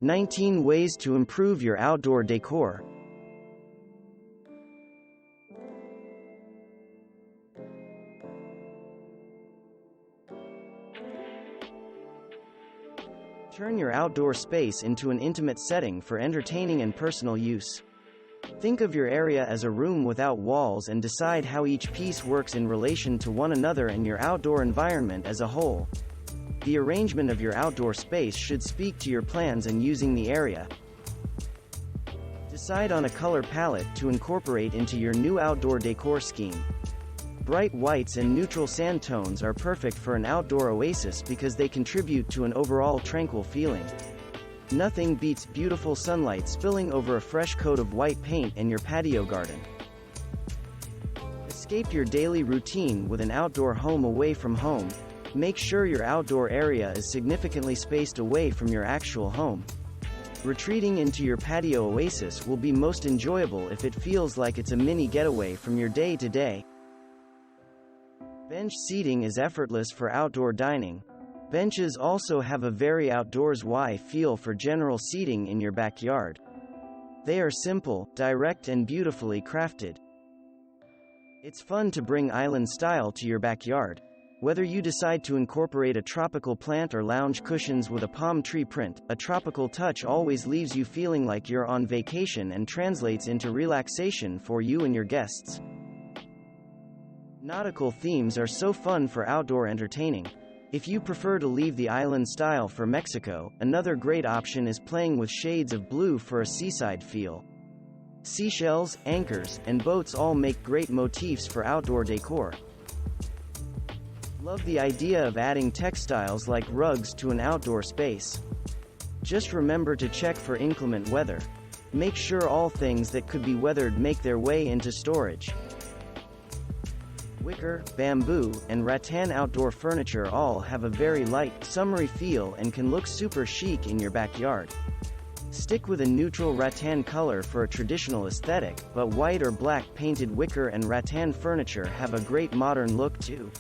19 Ways to improve your outdoor decor. Turn your outdoor space into an intimate setting for entertaining and personal use. Think of your area as a room without walls and decide how each piece works in relation to one another and your outdoor environment as a whole. The arrangement of your outdoor space should speak to your plans and using the area. Decide on a color palette to incorporate into your new outdoor decor scheme. Bright whites and neutral sand tones are perfect for an outdoor oasis because they contribute to an overall tranquil feeling. Nothing beats beautiful sunlight spilling over a fresh coat of white paint in your patio garden. Escape your daily routine with an outdoor home away from home. Make sure your outdoor area is significantly spaced away from your actual home. Retreating into your patio oasis will be most enjoyable if it feels like it's a mini getaway from your day-to-day. Bench seating is effortless for outdoor dining. Benches also have a very outdoorsy feel for general seating in your backyard. They are simple, direct and beautifully crafted. It's fun to bring island style to your backyard. Whether you decide to incorporate a tropical plant or lounge cushions with a palm tree print, a tropical touch always leaves you feeling like you're on vacation and translates into relaxation for you and your guests. Nautical themes are so fun for outdoor entertaining. If you prefer to leave the island style for Mexico, another great option is playing with shades of blue for a seaside feel. Seashells, anchors, and boats all make great motifs for outdoor decor. Love the idea of adding textiles like rugs to an outdoor space. Just remember to check for inclement weather. Make sure all things that could be weathered make their way into storage. Wicker, bamboo, and rattan outdoor furniture all have a very light, summery feel and can look super chic in your backyard. Stick with a neutral rattan color for a traditional aesthetic, but white or black painted wicker and rattan furniture have a great modern look too.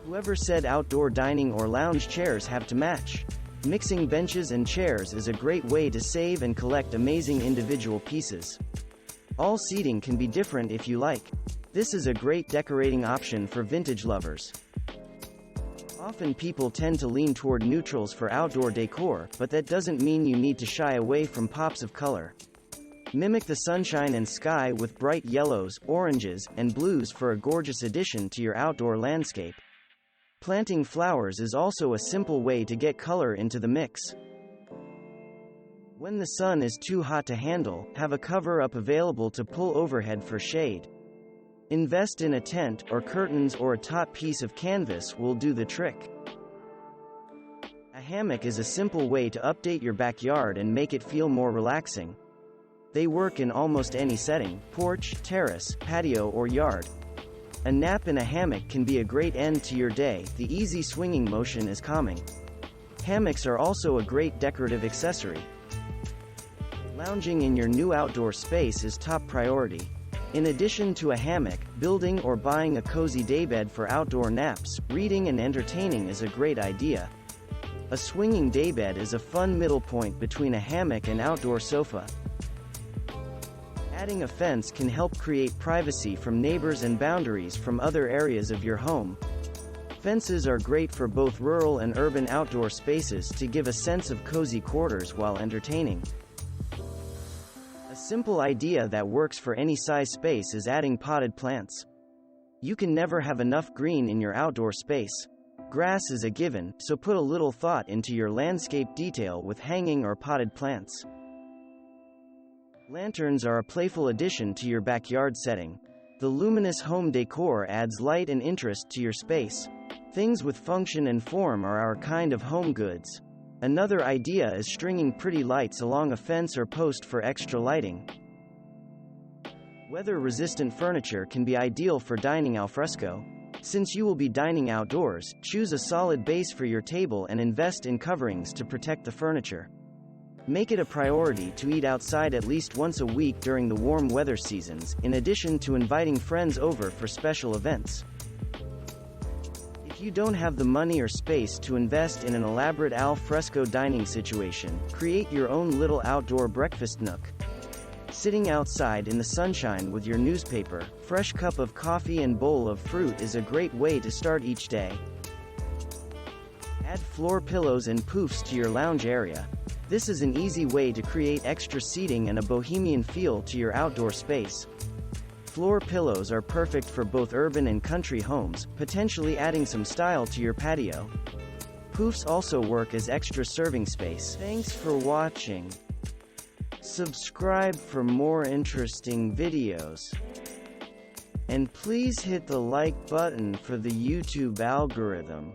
Whoever said outdoor dining or lounge chairs have to match? Mixing benches and chairs is a great way to save and collect amazing individual pieces. All seating can be different if you like. This is a great decorating option for vintage lovers. Often people tend to lean toward neutrals for outdoor decor, but that doesn't mean you need to shy away from pops of color. Mimic the sunshine and sky with bright yellows, oranges, and blues for a gorgeous addition to your outdoor landscape. Planting flowers is also a simple way to get color into the mix. When the sun is too hot to handle, have a cover-up available to pull overhead for shade. Invest in a tent, or curtains or a taut piece of canvas will do the trick. A hammock is a simple way to update your backyard and make it feel more relaxing. They work in almost any setting: porch, terrace, patio or yard. A nap in a hammock can be a great end to your day. The easy swinging motion is calming. Hammocks are also a great decorative accessory. Lounging in your new outdoor space is top priority. In addition to a hammock, building or buying a cozy daybed for outdoor naps, reading and entertaining is a great idea. A swinging daybed is a fun middle point between a hammock and outdoor sofa. Adding a fence can help create privacy from neighbors and boundaries from other areas of your home. Fences are great for both rural and urban outdoor spaces to give a sense of cozy quarters while entertaining. A simple idea that works for any size space is adding potted plants. You can never have enough green in your outdoor space. Grass is a given, so put a little thought into your landscape detail with hanging or potted plants. Lanterns are a playful addition to your backyard setting. The luminous home decor adds light and interest to your space. Things with function and form are our kind of home goods. Another idea is stringing pretty lights along a fence or post for extra lighting. Weather-resistant furniture can be ideal for dining alfresco. Since you will be dining outdoors, choose a solid base for your table and invest in coverings to protect the furniture. Make it a priority to eat outside at least once a week during the warm weather seasons, in addition to inviting friends over for special events. If If you don't have the money or space to invest in an elaborate alfresco dining situation, create your own little outdoor breakfast nook. Sitting outside in the sunshine with your newspaper, fresh cup of coffee and bowl of fruit is a great way to start each day. Add floor pillows and poufs to your lounge area. This is an easy way to create extra seating and a bohemian feel to your outdoor space. Floor pillows are perfect for both urban and country homes, potentially adding some style to your patio. Poufs also work as extra serving space. Thanks for watching. Subscribe for more interesting videos. And please hit the like button for the YouTube algorithm.